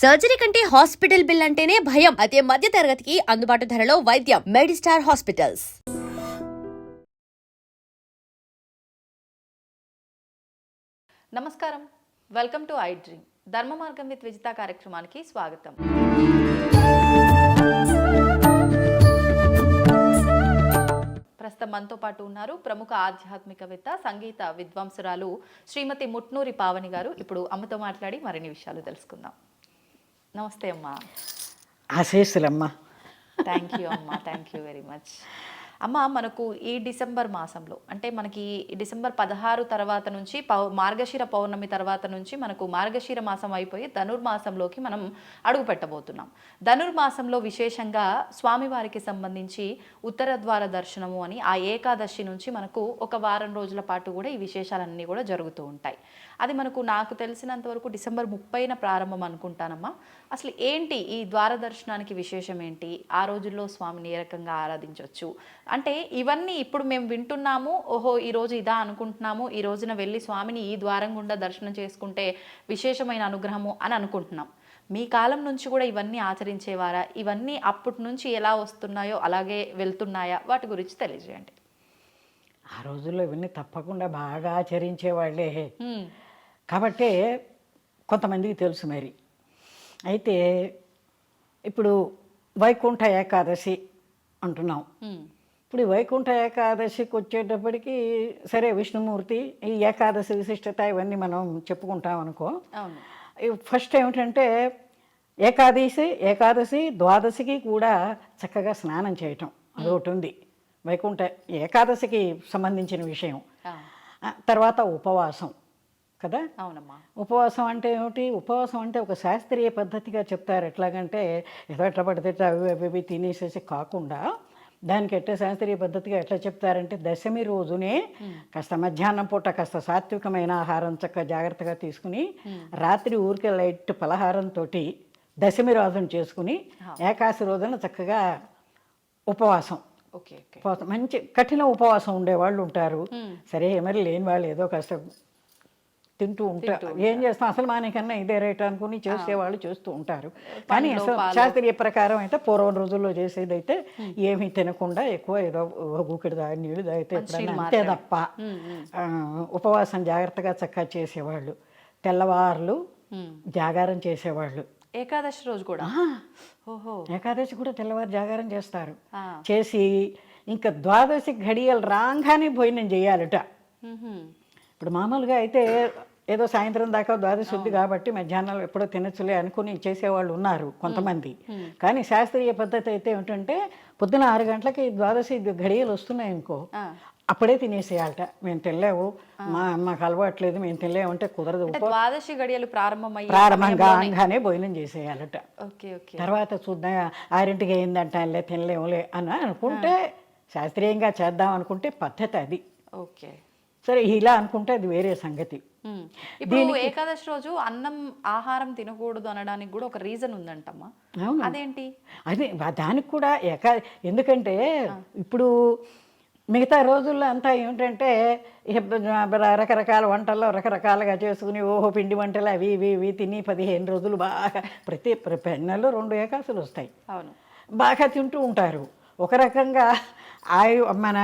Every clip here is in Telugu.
సర్జరీ కంటే హాస్పిటల్ బిల్ అంటేనే భయం. అదే మధ్య తరగతికి అందుబాటు ధరలో వైద్యం. Medistar hospitals. నమస్కారం, వెల్కమ్ టు ఐ డ్రీమ్. ధర్మ మార్గం విత్ విజిత కార్యక్రమానికి స్వాగతం. ప్రస్తుతం మనతో పాటు ఉన్నారు ప్రముఖ ఆధ్యాత్మికవేత్త, సంగీత విద్వాంసురాలు శ్రీమతి ముట్నూరి పావని గారు. ఇప్పుడు అమ్మతో మాట్లాడి మరిన్ని విషయాలు తెలుసుకుందాం. నమస్తే అమ్మా. ఆశీస్సులమ్మా. థ్యాంక్ యూ అమ్మా, థ్యాంక్ యూ వెరీ మచ్. అమ్మ, మనకు ఈ డిసెంబర్ మాసంలో అంటే మనకి డిసెంబర్ 16 తర్వాత నుంచి మార్గశిర పౌర్ణమి తర్వాత నుంచి మనకు మార్గశిర మాసం అయిపోయి ధనుర్మాసంలోకి మనం అడుగు పెట్టబోతున్నాం. ధనుర్మాసంలో విశేషంగా స్వామివారికి సంబంధించి ఉత్తర ద్వార దర్శనము అని ఆ ఏకాదశి నుంచి మనకు ఒక వారం రోజుల పాటు కూడా ఈ విశేషాలన్నీ కూడా జరుగుతూ ఉంటాయి. అది మనకు నాకు తెలిసినంత వరకు డిసెంబర్ 30న ప్రారంభం అనుకుంటానమ్మా. అసలు ఏంటి ఈ ద్వార దర్శనానికి విశేషం ఏంటి? ఆ రోజుల్లో స్వామిని ఏ రకంగా ఆరాధించవచ్చు అంటే ఇవన్నీ ఇప్పుడు మేము వింటున్నాము, ఓహో ఈరోజు ఇదా అనుకుంటున్నాము, ఈ రోజున వెళ్ళి స్వామిని ఈ ద్వారం గుండా దర్శనం చేసుకుంటే విశేషమైన అనుగ్రహము అని అనుకుంటున్నాం. మీ కాలం నుంచి కూడా ఇవన్నీ ఆచరించేవారా? ఇవన్నీ అప్పటి నుంచి ఎలా వస్తున్నాయో అలాగే వెళ్తున్నాయా? వాటి గురించి తెలియజేయండి. ఆ రోజుల్లో ఇవన్నీ తప్పకుండా బాగా ఆచరించేవాళ్ళే కాబట్టే కొంతమందికి తెలుసు. మరి అయితే ఇప్పుడు వైకుంఠ ఏకాదశి అంటున్నాం. ఇప్పుడు ఈ వైకుంఠ ఏకాదశికి వచ్చేటప్పటికి సరే విష్ణుమూర్తి ఈ ఏకాదశి విశిష్టత ఇవన్నీ మనం చెప్పుకుంటాం అనుకో. ఫస్ట్ ఏమిటంటే ఏకాదశి ద్వాదశికి కూడా చక్కగా స్నానం చేయటం అదొకటి ఉంది. వైకుంఠ ఏకాదశికి సంబంధించిన విషయం. తర్వాత ఉపవాసం కదా. అవునమ్మా. ఉపవాసం అంటే ఏమిటి? ఉపవాసం అంటే ఒక శాస్త్రీయ పద్ధతిగా చెప్తారు. ఎట్లాగంటే ఏదో ఎట్లా పడితే అవి తినేసేసి కాకుండా దానికి ఎట్లా శాస్త్రీయ పద్ధతిగా ఎట్లా చెప్తారంటే దశమి రోజునే కాస్త మధ్యాహ్నం పూట కాస్త సాత్వికమైన ఆహారం చక్కగా జాగ్రత్తగా తీసుకుని రాత్రి ఊరికే లైట్ పలహారంతో దశమి రోజున చేసుకుని ఏకాదశి రోజున చక్కగా ఉపవాసం. మంచి కఠిన ఉపవాసం ఉండేవాళ్ళు ఉంటారు. సరే మరి లేని వాళ్ళు ఏదో కాస్త తింటూ ఉంటారు. ఏం చేస్తాం, అసలు మానేకన్నా ఇదే రేట్ అనుకుని చేసేవాళ్ళు చేస్తూ ఉంటారు. కానీ అసలు శాస్త్రీయ ప్రకారం అయితే పూర్వం రోజుల్లో చేసేది అయితే ఏమీ తినకుండా ఎక్కువ ఏదో గుక్కిడి నీళ్ళు తాగితే అంతే తప్ప ఉపవాసం జాగ్రత్తగా చక్కగా చేసేవాళ్ళు. తెల్లవార్లు జాగారం చేసేవాళ్ళు. ఏకాదశి రోజు కూడా ఏకాదశి కూడా తెల్లవారు జాగారం చేస్తారు. చేసి ఇంకా ద్వాదశి ఘడియలు రాగానే భోజనం చేయాలట. ఇప్పుడు మామూలుగా అయితే ఏదో సాయంత్రం దాకా ద్వాదశి ఉంది కాబట్టి మధ్యాహ్నం ఎప్పుడో తినచ్చులే అనుకుని చేసేవాళ్ళు ఉన్నారు కొంతమంది. కానీ శాస్త్రీయ పద్ధతి అయితే ఏమిటంటే పొద్దున 6 గంటలకి ద్వాదశి ఘడియలు వస్తున్నాయి అనుకో, అప్పుడే తినేసేయాలట. మేము తినలేవు, మాకు అలవాట్లేదు, మేము తినలేము అంటే కుదరదు. ద్వాదశి గడియలు ప్రారంభంగానే భోజనం చేసేయాలట. తర్వాత చూద్దాం 6ంటికి అయిందంటే తినలేములే అని అనుకుంటే శాస్త్రీయంగా చేద్దాం అనుకుంటే పద్ధతి అది. ఓకే, సరే ఇలా అనుకుంటే అది వేరే సంగతి. ఇప్పుడు ఏకాదశి రోజు అన్నం ఆహారం తినకూడదు అనడానికి కూడా ఒక రీజన్ ఉందంటమ్మా. అదేంటి? అదే దానికి కూడా ఎందుకంటే ఇప్పుడు మిగతా రోజుల్లో అంతా ఏమిటంటే రకరకాల వంటల్లో రకరకాలుగా చేసుకుని ఓహో పిండి వంటలు అవి ఇవి ఇవి తిని 15 రోజులు బాగా ప్రతి నెలలో 2 ఏకాదశులు వస్తాయి. అవును, బాగా తింటూ ఉంటారు. ఒక రకంగా మన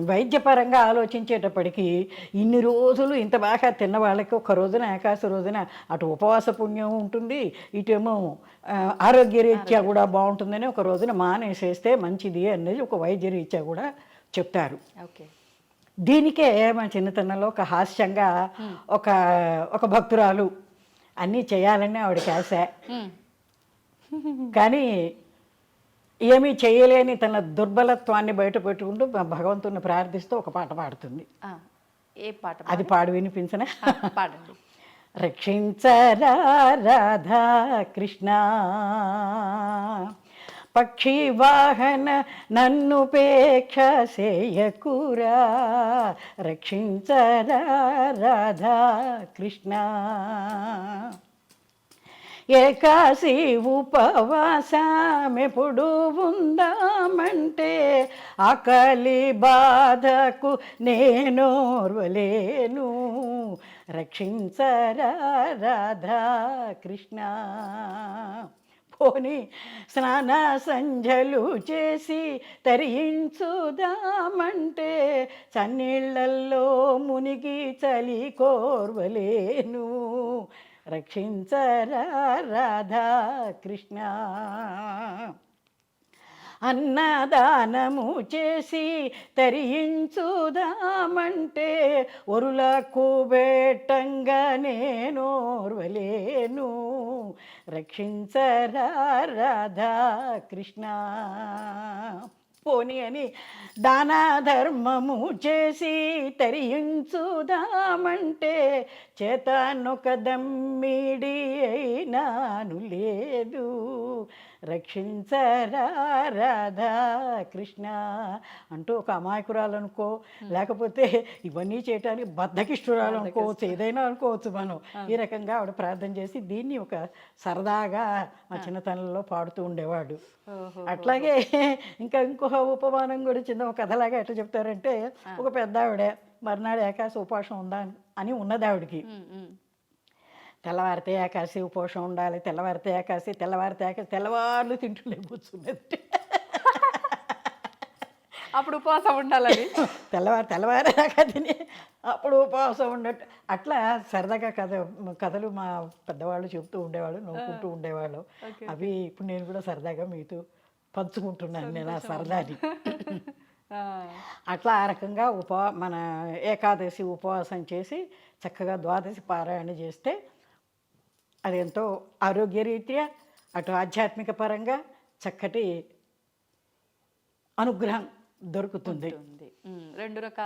వైద్యపరంగా ఆలోచించేటప్పటికీ ఇన్ని రోజులు ఇంత బాగా తిన్న వాళ్ళకి ఒక రోజున ఏకాదశి రోజున అటు ఉపవాస పుణ్యం ఉంటుంది, ఇటేమో ఆరోగ్యరీత్యా కూడా బాగుంటుందని ఒక రోజున మానేసేస్తే మంచిది అనేది ఒక వైద్యరీత్యా కూడా చెప్తారు. ఓకే, దీనికే మన చిన్నతనంలో ఒక హాస్యంగా ఒక భక్తురాలు అన్నీ చేయాలని ఆవిడకి ఆశ. కానీ ఏమీ చేయలేని తన దుర్బలత్వాన్ని బయట పెట్టుకుంటూ భగవంతుని ప్రార్థిస్తూ ఒక పాట పాడుతుంది. ఏ పాట? అది పాడు వినిపించనా? పాడండి. రక్షించరా రాధా కృష్ణ పక్షి వాహన నన్నుపేక్ష సేయకురా, రక్షించరా రాధా కృష్ణ. ఏకాశి ఉపవాసమెప్పుడు ఉందామంటే ఆకలి బాధకు నేనోర్వలేను, రక్షించరా రాధా కృష్ణ. పోని స్నాన సంధ్యలు చేసి తరించుదామంటే చన్నీళ్ళల్లో మునిగి చలి కోర్వలేను. రక్షించరా రాధా కృష్ణ. అన్నదానము చేసి తరించుదామంటే ఒరులకు బెట్టంగా నేనోర్వలేను. రక్షించరా రాధా కృష్ణ. పోని అని దాన ధర్మము చేసి తరించుదామంటే చేతనొక దమ్మిడి అయినాను లేదు. రక్షించరా రాధా కృష్ణ అంటూ ఒక అమాయకురాలు అనుకో, లేకపోతే ఇవన్నీ చేయటానికి బద్ధకిష్టురాలు అనుకోవచ్చు, ఏదైనా అనుకోవచ్చు మనం. ఈ రకంగా ఆవిడ ప్రార్థన చేసి దీన్ని ఒక సరదాగా మా చిన్నతనంలో పాడుతూ ఉండేవాడు. అట్లాగే ఇంకో ఉపమానం కూడా చిన్న ఒక కథలాగా ఎట్లా చెప్తారంటే, ఒక పెద్ద ఆవిడ మర్నాడు ఏకాశి ఉపవాసం ఉందా అని ఉన్నది ఆవిడకి. తెల్లవారితే ఏకాశి ఉపవాసం ఉండాలి, తెల్లవారితే ఏకాశి, తెల్లవారితే ఏకాశి, తెల్లవారులు తింటుండే కూర్చున్నది. అప్పుడు ఉపవాసం ఉండాలని తెల్లవారేదాకా తిని అప్పుడు ఉపవాసం ఉండట్టు అట్లా సరదాగా కథలు మా పెద్దవాళ్ళు చెబుతూ ఉండేవాళ్ళు, నవ్వుకుంటూ ఉండేవాళ్ళు. అవి ఇప్పుడు నేను కూడా సరదాగా మీతో పంచుకుంటున్నాను నేను ఆ సరదాని. అట్లా ఆ రకంగా మన ఏకాదశి ఉపవాసం చేసి చక్కగా ద్వాదశి పారాయణ చేస్తే అది ఎంతో ఆరోగ్యరీత్యా అటు ఆధ్యాత్మిక పరంగా చక్కటి అనుగ్రహం దొరుకుతుంది. రెండు రకాల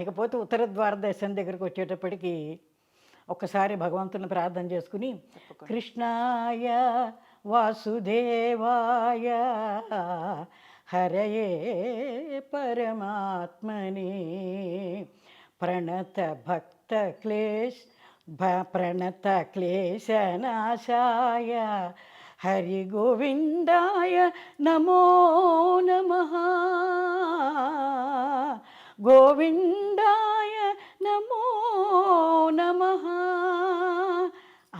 ఇకపోతే ఉత్తర ద్వార దర్శనం దగ్గరికి వచ్చేటప్పటికి ఒక్కసారి భగవంతుని ప్రార్థన చేసుకుని కృష్ణాయ వాసుదేవాయ హరయే పరమాత్మని ప్రణత క్లేశనాశాయ హరి గోవిందాయ నమో నమః. గోవిందాయ నమో నమః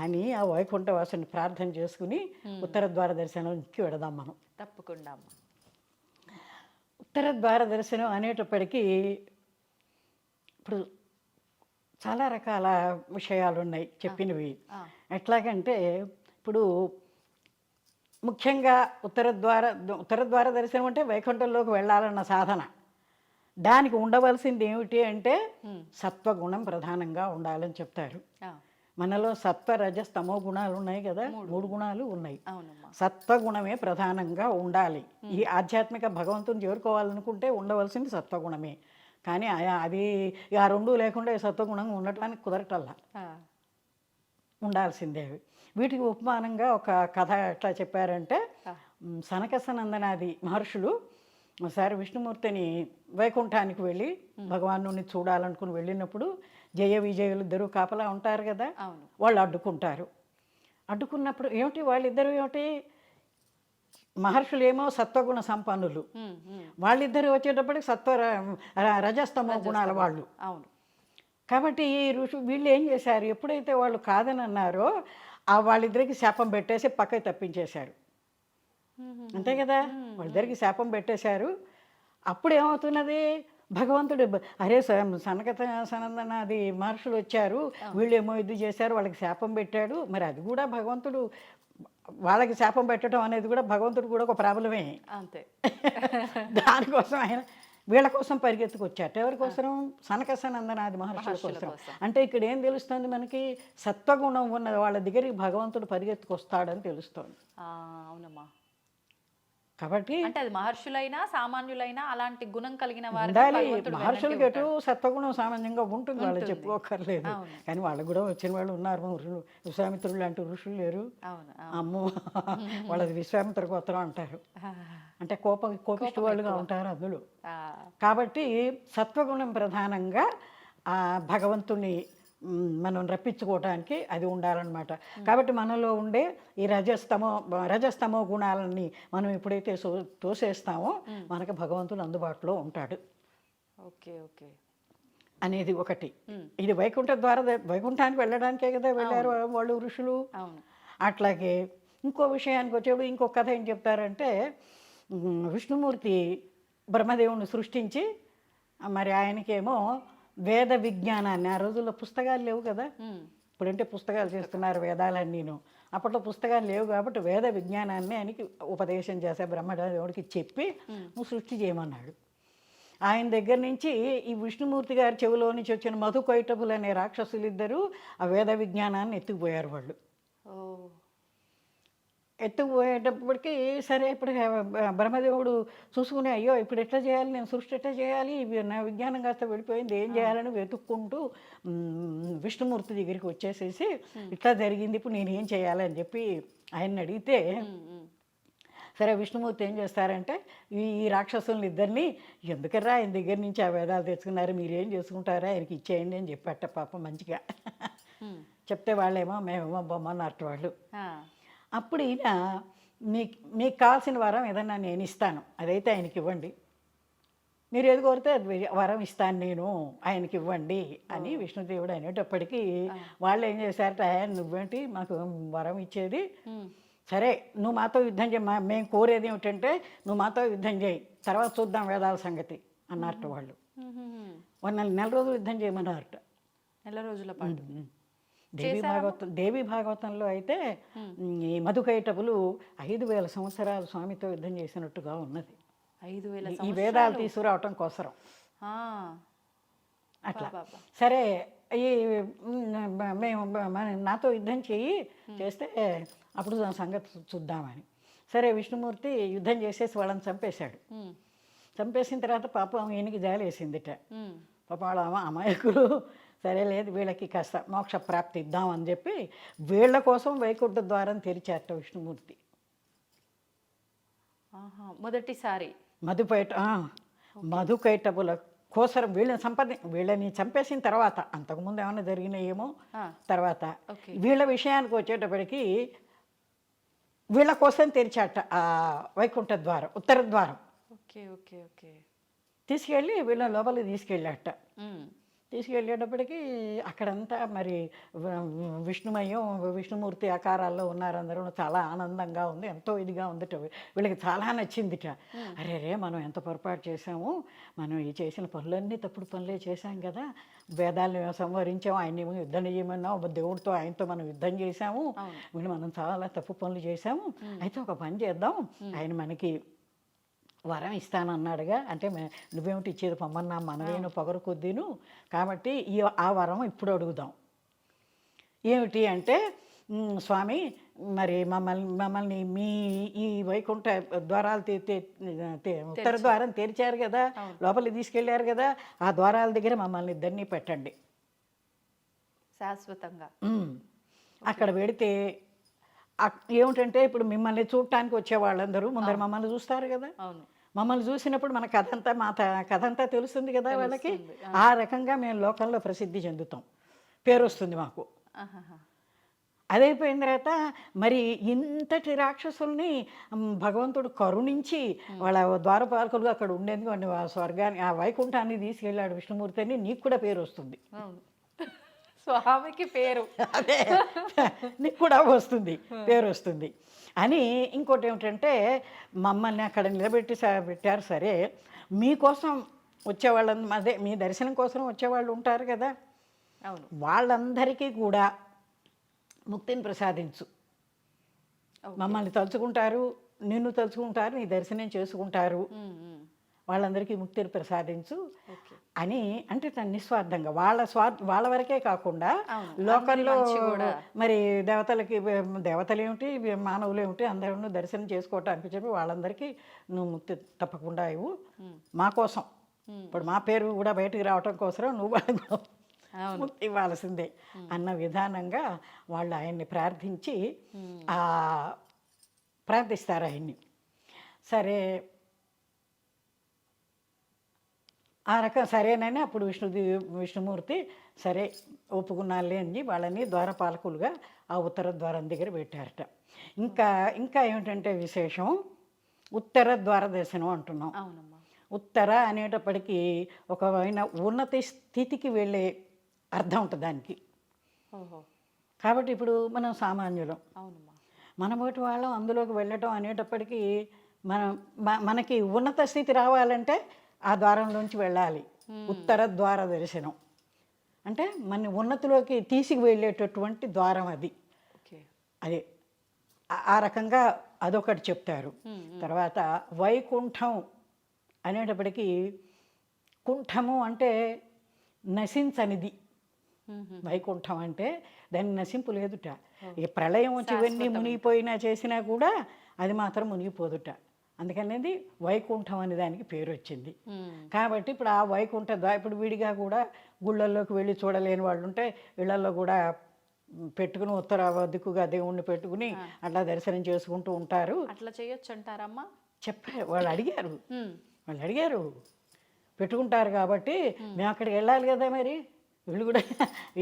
అని ఆ వైకుంఠవాసుని ప్రార్థన చేసుకుని ఉత్తర ద్వార దర్శనంకి వెడదాం మనం. తప్పకుండా. ఉత్తర ద్వార దర్శనం అనేటప్పటికీ ఇప్పుడు చాలా రకాల విషయాలు ఉన్నాయి చెప్పినవి. ఎట్లాగంటే ఇప్పుడు ముఖ్యంగా ఉత్తర ద్వార దర్శనం అంటే వైకుంఠంలోకి వెళ్ళాలన్న సాధన. దానికి ఉండవలసింది ఏమిటి అంటే సత్వగుణం ప్రధానంగా ఉండాలని చెప్తారు. మనలో సత్వ రజస్ తమో గుణాలు ఉన్నాయి కదా, 3 గుణాలు ఉన్నాయి. సత్వగుణమే ప్రధానంగా ఉండాలి. ఈ ఆధ్యాత్మిక భగవంతుని చేరుకోవాలనుకుంటే ఉండవలసింది సత్వగుణమే. కానీ అది ఆ 2 లేకుండా సత్వగుణం ఉండటానికి కుదరటల్లా, ఉండాల్సిందే. వీటికి ఉపమానంగా ఒక కథ ఎట్లా చెప్పారంటే, సనకసనందనాది మహర్షులు ఒకసారి విష్ణుమూర్తిని వైకుంఠానికి వెళ్ళి భగవాను చూడాలనుకుని వెళ్ళినప్పుడు జయ విజయులు ఇద్దరు కాపలా ఉంటారు కదా, వాళ్ళు అడ్డుకున్నప్పుడు వాళ్ళిద్దరు ఏమిటి, మహర్షులేమో సత్వగుణ సంపన్నులు, వాళ్ళిద్దరు వచ్చేటప్పటికి రజస్తమో గుణాల వాళ్ళు. అవును. కాబట్టి ఈ వీళ్ళు ఏం చేశారు, ఎప్పుడైతే వాళ్ళు కాదని అన్నారో వాళ్ళిద్దరికి శాపం పెట్టేసి పక్కకి తప్పించేశారు. అంతే కదా, వాళ్ళిద్దరికి శాపం పెట్టేశారు. అప్పుడు ఏమవుతున్నది, భగవంతుడు అరే సనందనాది మహర్షులు వచ్చారు, వీళ్ళేమో ఇది చేశారు, వాళ్ళకి శాపం పెట్టాడు. మరి అది కూడా భగవంతుడు, వాళ్ళకి శాపం పెట్టడం అనేది కూడా భగవంతుడు కూడా ఒక ప్రాబ్లమే. అంతే. దానికోసం ఆయన వీళ్ళ కోసం పరిగెత్తుకొచ్చాట. ఎవరి కోసం? సనకసనందనాది మహర్షుల కోసం. అంటే ఇక్కడ ఏం తెలుస్తుంది మనకి, సత్వగుణం ఉన్న వాళ్ళ దగ్గరికి భగవంతుడు పరిగెత్తుకొస్తాడని తెలుస్తోంది. అవునమ్మా. కాబట్టి అంటే అది మహర్షులైనా సామాన్యులైనా అలాంటి గుణం కలిగిన వారు. మహర్షులకి ఎటు సత్వగుణం సామాన్యంగా ఉంటుంది, వాళ్ళు చెప్పుకోకర్లేదు. కానీ వాళ్ళకు కూడా వచ్చిన వాళ్ళు ఉన్నారు. విశ్వామిత్రులు లాంటి ఋషులు లేరు. అమ్మో, వాళ్ళది విశ్వామిత్ర గోత్రం అంటారు. అంటే కోపిష్టి వాళ్ళుగా ఉంటారు అందులో. కాబట్టి సత్వగుణం ప్రధానంగా ఆ భగవంతుని మనం రప్పించుకోవటానికి అది ఉండాలన్నమాట. కాబట్టి మనలో ఉండే ఈ రజస్తమో గుణాలని మనం ఎప్పుడైతే తోసేస్తామో మనకు భగవంతుడు అందుబాటులో ఉంటాడు. Okay okay. అనేది ఒకటి. ఇది వైకుంఠ ద్వార వైకుంఠానికి వెళ్ళడానికే కదా వెళ్ళారు వాళ్ళు ఋషులు. అవును. అట్లాగే ఇంకో విషయానికి వచ్చేప్పుడు ఇంకొక కథ ఏం చెప్తారంటే విష్ణుమూర్తి బ్రహ్మదేవుని సృష్టించి మరి ఆయనకేమో వేద విజ్ఞానాన్ని, ఆ రోజుల్లో పుస్తకాలు లేవు కదా, ఇప్పుడంటే పుస్తకాలు చేస్తున్నారు వేదాలన్నీను, అప్పట్లో పుస్తకాలు లేవు కాబట్టి వేద విజ్ఞానాన్ని ఆయనకి ఉపదేశం చేసే బ్రహ్మదేవుడికి చెప్పి నువ్వు సృష్టి చేయమన్నాడు. ఆయన దగ్గర నుంచి ఈ విష్ణుమూర్తి గారి చెవిలో నుంచి వచ్చిన మధుకైటభులు అనే రాక్షసులిద్దరూ ఆ వేద విజ్ఞానాన్ని ఎత్తుకుపోయారు వాళ్ళు. ఓ. ఎత్తుకుపోయేటప్పటికి సరే ఇప్పుడు బ్రహ్మదేవుడు చూసుకుని అయ్యో ఇప్పుడు ఎట్లా చేయాలి, నేను సృష్టి ఎట్లా చేయాలి, నా విజ్ఞానం కాస్త వెళ్ళిపోయింది, ఏం చేయాలని వెతుక్కుంటూ విష్ణుమూర్తి దగ్గరికి వచ్చేసేసి ఇట్లా జరిగింది, ఇప్పుడు నేను ఏం చేయాలి అని చెప్పి ఆయన్ని అడిగితే సరే విష్ణుమూర్తి ఏం చేస్తారంటే ఈ రాక్షసుల్ని ఇద్దరిని ఎందుకర్రా ఆయన దగ్గర నుంచి ఆ వేదాలు తెచ్చుకున్నారు, మీరు ఏం చేసుకుంటారా, ఆయనకి ఇచ్చేయండి అని చెప్పాట పాపం మంచిగా. చెప్తే వాళ్ళేమో మేమేమో బొమ్మన్నట్టు వాళ్ళు. అప్పుడు ఈయన మీకు కావాల్సిన వరం ఏదన్నా నేను ఇస్తాను, అదైతే ఆయనకి ఇవ్వండి, మీరు ఏది కోరితే అది వరం ఇస్తాను నేను, ఆయనకి ఇవ్వండి అని విష్ణుదేవుడు అనేటప్పటికీ వాళ్ళు ఏం చేశారట, నువ్వేంటి మాకు వరం ఇచ్చేది, సరే నువ్వు మాతో యుద్ధం చేయి, మేము కోరేది ఏమిటంటే నువ్వు మాతో యుద్ధం చేయి, తర్వాత చూద్దాం వేదాల సంగతి అన్నారట వాళ్ళు. నెల రోజులు యుద్ధం చేయమన్నారట. నెల రోజుల పాటు. దేవి భాగవతంలో అయితే ఈ మధుకైటపులు 5,000 సంవత్సరాలు స్వామితో యుద్ధం చేసినట్టుగా ఉన్నది, 5,000 ఈ వేదాలు తీసుకురావటం కోసరం. అట్లా సరే ఈ మేము నాతో యుద్ధం చేస్తే అప్పుడు సంగతి చూద్దామని సరే విష్ణుమూర్తి యుద్ధం చేసేసి వాళ్ళని చంపేశాడు. చంపేసిన తర్వాత పాపం ఈయనకి జాలి వేసిందిట, పాపం వాళ్ళ అమాయకులు, సరే లేదు వీళ్ళకి కాస్త మోక్ష ప్రాప్తి ఇద్దామని చెప్పి వీళ్ళ కోసం వైకుంఠ ద్వారం తెరిచారట విష్ణుమూర్తి మొదటిసారి. మధుకైటపుల కోసరం వీళ్ళని చంపేసిన తర్వాత, అంతకుముందు ఏమైనా జరిగినాయేమో తర్వాత, వీళ్ళ విషయానికి వచ్చేటప్పటికి వీళ్ళ కోసం తెరిచాట ఆ వైకుంఠ ద్వారం, ఉత్తర ద్వారం. Okay okay okay. తీసుకెళ్ళి వీళ్ళ లోపలికి తీసుకెళ్ళాట. తీసుకెళ్ళేటప్పటికి అక్కడంతా మరి విష్ణుమయం విష్ణుమూర్తి ఆకారాల్లో ఉన్నారు అందరూ, చాలా ఆనందంగా ఉంది, ఎంతో ఇదిగా ఉందిట, వీళ్ళకి చాలా నచ్చిందిట. అరే రే మనం ఎంత పొరపాటు చేసాము, మనం ఈ చేసిన పనులన్నీ తప్పుడు పనులే చేశాం కదా, వేదాలను సంవరించాము, ఆయన్ని యుద్ధం చేయమన్నాం, దేవుడితో ఆయనతో మనం యుద్ధం చేశాము, వీళ్ళు మనం చాలా తప్పు పనులు చేశాము, అయితే ఒక పని చేద్దాం, ఆయన మనకి వరం ఇస్తానన్నాడుగా, అంటే నువ్వేమిటి ఇచ్చేది పొమ్మన్నా, మనవేను పొగరు కొద్దీను, కాబట్టి ఆ వరం ఇప్పుడు అడుగుదాం. ఏమిటి అంటే స్వామి మరి మమ్మల్ని మీ ఈ వైకుంఠ ద్వారాలు ఉత్తర ద్వారం తెరిచారు కదా, లోపలికి తీసుకెళ్ళారు కదా, ఆ ద్వారాల దగ్గర మమ్మల్ని ఇద్దరినీ పెట్టండి శాశ్వతంగా. అక్కడ పెడితే ఏమిటంటే ఇప్పుడు మిమ్మల్ని చూడటానికి వచ్చే వాళ్ళందరూ ముందర మమ్మల్ని చూస్తారు కదా, మమ్మల్ని చూసినప్పుడు మన కథ అంతా తెలుస్తుంది కదా వాళ్ళకి, ఆ రకంగా మేము లోకంలో ప్రసిద్ధి చెందుతాం, పేరు వస్తుంది మాకు. అదైపోయిన తర్వాత మరి ఇంతటి రాక్షసుల్ని భగవంతుడు కరుణించి వాళ్ళ ద్వారపాలకులు అక్కడ ఉండేందుకు వాడిని స్వర్గాన్ని, ఆ వైకుంఠాన్ని తీసుకెళ్ళాడు విష్ణుమూర్తి అని, నీకు కూడా పేరు వస్తుంది, స్వామికి పేరు అదే నీకు కూడా వస్తుంది, పేరు వస్తుంది అని. ఇంకోటి ఏమిటంటే మమ్మల్ని అక్కడ పెట్టారు, సరే మీకోసం వచ్చేవాళ్ళని, అదే మీ దర్శనం కోసం వచ్చేవాళ్ళు ఉంటారు కదా, అవును, వాళ్ళందరికీ కూడా ముక్తిని ప్రసాదించు, మమ్మల్ని తలుచుకుంటారు, నిన్ను తలుచుకుంటారు, నీ దర్శనం చేసుకుంటారు, వాళ్ళందరికీ ముక్తిని ప్రసాదించు అని, అంటే నిస్వార్థంగా వాళ్ళ వరకే కాకుండా లోకంలో మరి దేవతలు ఏమిటి మానవులు ఏమిటి అందరూ దర్శనం చేసుకోవటానికి చెప్పి వాళ్ళందరికీ నువ్వు ముక్తి తప్పకుండా ఇవ్వు, మా కోసం, ఇప్పుడు మా పేరు కూడా బయటకు రావటం కోసం నువ్వు ముక్తి ఇవ్వాల్సిందే అన్న విధానంగా వాళ్ళు ఆయన్ని ప్రార్థిస్తారు ఆయన్ని. సరే ఆ రకం సరేనని అప్పుడు విష్ణుమూర్తి సరే ఒప్పుకున్నాలే అని వాళ్ళని ద్వారపాలకులుగా ఆ ఉత్తర ద్వారం దగ్గర పెట్టారట. ఇంకా ఏమిటంటే విశేషం, ఉత్తర ద్వార దర్శనం అంటున్నాం. ఉత్తర అనేటప్పటికీ ఒక ఉన్నత స్థితికి వెళ్ళే అర్థం ఉంటుంది దానికి. ఓహో, కాబట్టి ఇప్పుడు మనం సామాన్యులం, అవునమ్మా. మన బోటి వాళ్ళం అందులోకి వెళ్ళటం అనేటప్పటికీ మనకి ఉన్నత స్థితి రావాలంటే ఆ ద్వారంలోంచి వెళ్ళాలి. ఉత్తర ద్వార దర్శనం అంటే మన ఉన్నతిలోకి తీసుకు వెళ్ళేటటువంటి ద్వారం అది. ఓకే. అదే ఆ రకంగా అదొకటి చెప్తారు. తర్వాత వైకుంఠం అనేటప్పటికీ కుంఠము అంటే నశించనిది. వైకుంఠం అంటే దాన్ని నశింపు లేదుట. ఈ ప్రళయం వచ్చి ఇవన్నీ మునిగిపోయినా చేసినా కూడా అది మాత్రం మునిగిపోదుట. అందుకనేది వైకుంఠం అనే దానికి పేరు వచ్చింది. కాబట్టి ఇప్పుడు ఆ వైకుంఠ ఇప్పుడు విడిగా కూడా గుళ్ళల్లోకి వెళ్ళి చూడలేని వాళ్ళు ఉంటే ఇళ్లలో కూడా పెట్టుకుని ఉత్తర దిక్కుగా దేవుణ్ణి పెట్టుకుని అట్లా దర్శనం చేసుకుంటూ ఉంటారు. అట్లా చేయొచ్చు అంటారమ్మా? చెప్పారు, వాళ్ళు అడిగారు పెట్టుకుంటారు. కాబట్టి మేము అక్కడికి వెళ్ళాలి కదా, మరి వీళ్ళు కూడా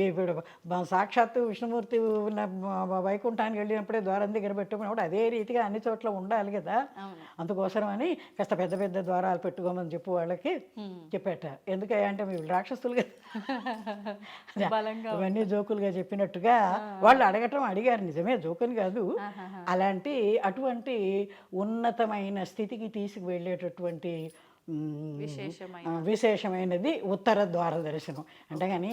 ఇప్పుడు సాక్షాత్తు విష్ణుమూర్తి ఉన్న వైకుంఠానికి వెళ్ళినప్పుడే ద్వారం దగ్గర పెట్టుకున్నప్పుడు అదే రీతిగా అన్ని చోట్ల ఉండాలి కదా. అందుకోసమని కాస్త పెద్ద పెద్ద ద్వారాలు పెట్టుకోమని చెప్పు వాళ్ళకి చెప్పేట. ఎందుకంటే మీరు రాక్షసులు కదా, ఇవన్నీ జోకులుగా చెప్పినట్టుగా వాళ్ళు అడిగారు. నిజమే, జోకుని కాదు. అటువంటి ఉన్నతమైన స్థితికి తీసుకువెళ్ళేటటువంటి విశేషమైనది ఉత్తర ద్వార దర్శనం. అంటే కానీ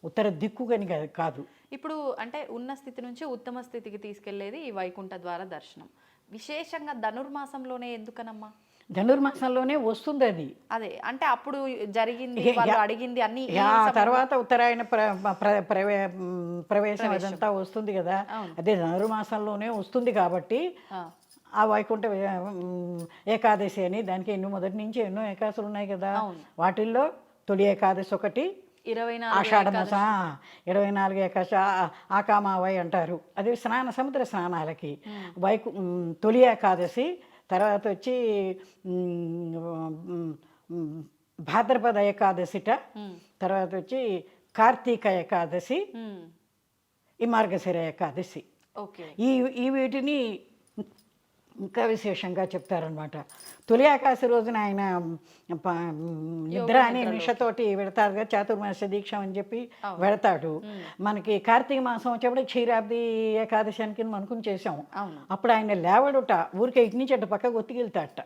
ఉత్తర దిక్కు కానీ కాదు. ఇప్పుడు అంటే ఉన్న స్థితి నుంచి ఉత్తమ స్థితికి తీసుకెళ్లేది ఈ వైకుంఠ ద్వార దర్శనం. విశేషంగా ధనుర్మాసంలోనే ఎందుకనమ్మా? ధనుర్మాసంలోనే వస్తుంది అది. అదే అంటే అప్పుడు జరిగింది, వాళ్ళు అడిగింది అన్ని తర్వాత ఉత్తరాయణ ప్రవేశం అదంతా వస్తుంది కదా. అదే ధనుర్మాసంలోనే వస్తుంది. కాబట్టి ఆ వైకుంఠ ఏకాదశి అని దానికి మొదటి నుంచి ఎన్నో ఏకాదశులు ఉన్నాయి కదా. వాటిల్లో తొలి ఏకాదశి ఒకటి, 24 ఆషాఢ మాసం 24 ఏకాదశి ఆకామావై అంటారు. అది సముద్ర స్నానాలకి. తొలి ఏకాదశి తర్వాత వచ్చి భాద్రపద ఏకాదశిట, తర్వాత వచ్చి కార్తీక ఏకాదశి, ఈ మార్గశిర ఏకాదశి. ఈ వీటిని ఇంకా విశేషంగా చెప్తారనమాట. తొలి ఏకాదశి రోజున ఆయన నిద్ర అని నిషతోటి వెడతారు కదా, చాతుర్మాస దీక్ష అని చెప్పి వెడతాడు. మనకి కార్తీక మాసం వచ్చేప్పుడు క్షీరాబ్ది ఏకాదశి అని కింద అనుకుని చేసాం. అప్పుడు ఆయన లేవడుట, ఊరికే ఇటు నుంచి అటు పక్కకు ఒత్తికెళ్తాడట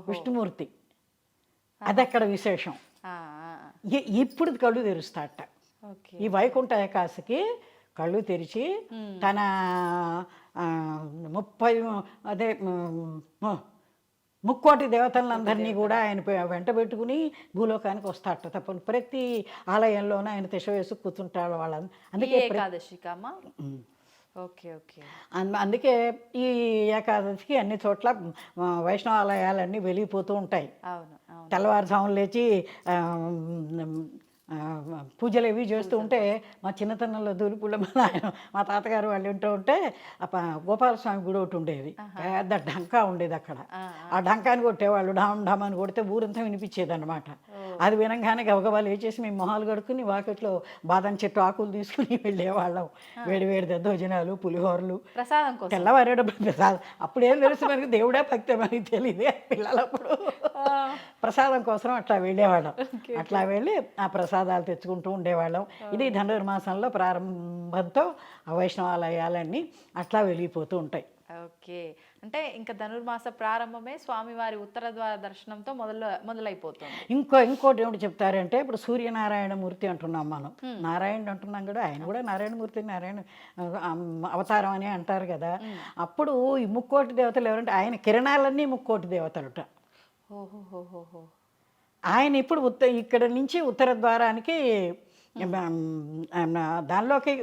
విష్ణుమూర్తి. అదక్కడ విశేషం. ఇప్పుడు కళ్ళు తెరుస్తాడట. ఈ వైకుంఠ ఏకాదశికి కళ్ళు తెరిచి తన 30 దేవతలందరినీ కూడా ఆయన వెంట పెట్టుకుని భూలోకానికి వస్తాడట. తప్ప ప్రతి ఆలయంలోనూ ఆయన తిష వేసి కూర్చుంటాడు వాళ్ళని. అందుకే అందుకే ఈ ఏకాదశికి అన్ని చోట్ల వైష్ణవ ఆలయాలన్నీ వెలిగిపోతూ ఉంటాయి. తెల్లవారుజామున లేచి పూజలు ఇవి చేస్తూ ఉంటే మా చిన్నతనంలో దూలిపూళ్ళ మా తాతగారు వాళ్ళు వింటూ ఉంటే గోపాలస్వామి గుడి ఒకటి ఉండేది. పెద్ద డంకా ఉండేది అక్కడ. ఆ డంకాని కొట్టేవాళ్ళు, డామ్ డామ్ అని కొడితే ఊరంతా వినిపించేది అనమాట. అది వినంగానే గబగబాలు వేచేసి మేము మొహాలు కడుక్కుని వాకిట్లో బాదం చెట్టు ఆకులు తీసుకుని వెళ్ళేవాళ్ళం. వేడి వేడి దద్దోజనాలు, పులిహోరలు, తెల్లవారేటప్పుడు ప్రసాదం. అప్పుడేం తెలుసు మనకి, దేవుడే భక్తి మనకి తెలియదు పిల్లలప్పుడు. ప్రసాదం కోసం అట్లా వెళ్ళేవాళ్ళం. అట్లా వెళ్ళి ఆ ప్రసాదాలు తెచ్చుకుంటూ ఉండేవాళ్ళం. ఇది ధనుర్మాసంలో ప్రారంభంతో వైష్ణవాలయాలన్నీ అట్లా వెళ్ళిపోతూ ఉంటాయి. ఓకే. అంటే ఇంకా ధనుర్మాస ప్రారంభమే స్వామివారి ఉత్తర ద్వార దర్శనంతో మొదలైపోతుంది. ఇంకోటి ఏమిటి చెప్తారంటే, ఇప్పుడు సూర్యనారాయణమూర్తి అంటున్నాం మనం, నారాయణుడు అంటున్నాం కూడా. ఆయన కూడా నారాయణమూర్తి, నారాయణ అవతారం అని అంటారు కదా. అప్పుడు ఈ 30 దేవతలు ఎవరంటే ఆయన కిరణాలన్నీ 30 దేవతలుట. ఆయన ఇప్పుడు ఇక్కడ నుంచి ఉత్తర ద్వారానికి దానిలోకి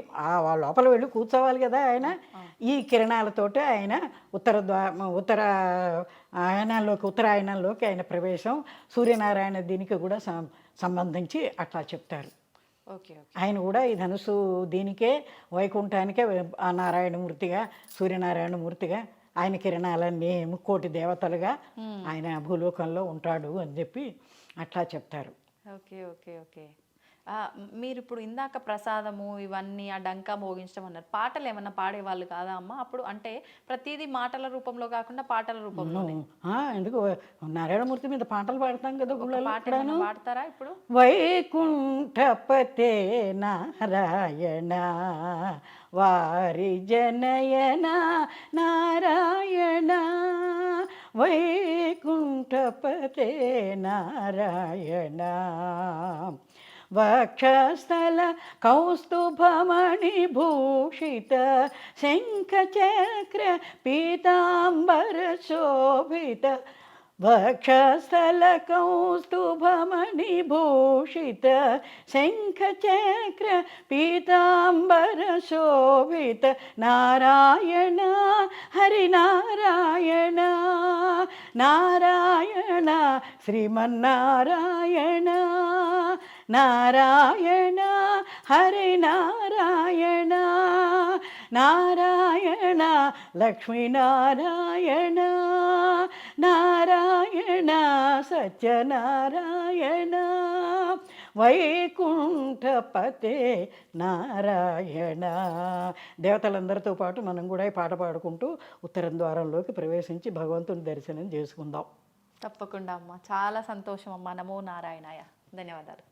లోపల వెళ్ళి కూర్చోవాలి కదా ఆయన. ఈ కిరణాలతోటి ఆయన ఉత్తరాయణంలోకి ఆయన ప్రవేశం. సూర్యనారాయణ దీనికి కూడా సంబంధించి అట్లా చెప్తారు. ఆయన కూడా ఈ ధనుసు దీనికే, వైకుంఠానికే ఆ నారాయణమూర్తిగా, సూర్యనారాయణమూర్తిగా ఆయన కిరణాలన్నీ 30 దేవతలుగా ఆయన భూలోకంలో ఉంటాడు అని చెప్పి అట్లా చెప్తారు. ఓకే. మీరు ఇప్పుడు ఇందాక ప్రసాదము ఇవన్నీ ఆ డంకా మోగించడం అన్నారు, పాటలు ఏమన్నా పాడేవాళ్ళు కాదా అమ్మ అప్పుడు? అంటే ప్రతిదీ మాటల రూపంలో కాకుండా పాటల రూపంలో ఎందుకు నారాయణమూర్తి మీద పాటలు పాడతాం కదా గుళ్ళలో పాట ఏమన్నా పాడతారా ఇప్పుడు? వైకుంఠపతే నారాయణ వారి జనయన నారాయణ వైకుంఠపతే నారాయణ వక్షస్థల కౌస్తుభమణి భూషిత శంఖచక్ర పీతాంబర శోభిత వక్షస్థల కౌస్తుభమణి భూషిత శంఖచక్ర పీతాంబర శోభిత నారాయణ హరినారాయణ నారాయణ శ్రీమన్నారాయణ నారాయణ హరినారాయణ నారాయణ లక్ష్మీనారాయణ నారాయణ సత్యనారాయణ వైకుంఠపతే నారాయణ. దేవతలందరితో పాటు మనం కూడా ఈ పాట పాడుకుంటూ ఉత్తరం ద్వారంలోకి ప్రవేశించి భగవంతుని దర్శనం చేసుకుందాం. తప్పకుండా అమ్మ, చాలా సంతోషం అమ్మ. నమో నారాయణాయ. ధన్యవాదాలు.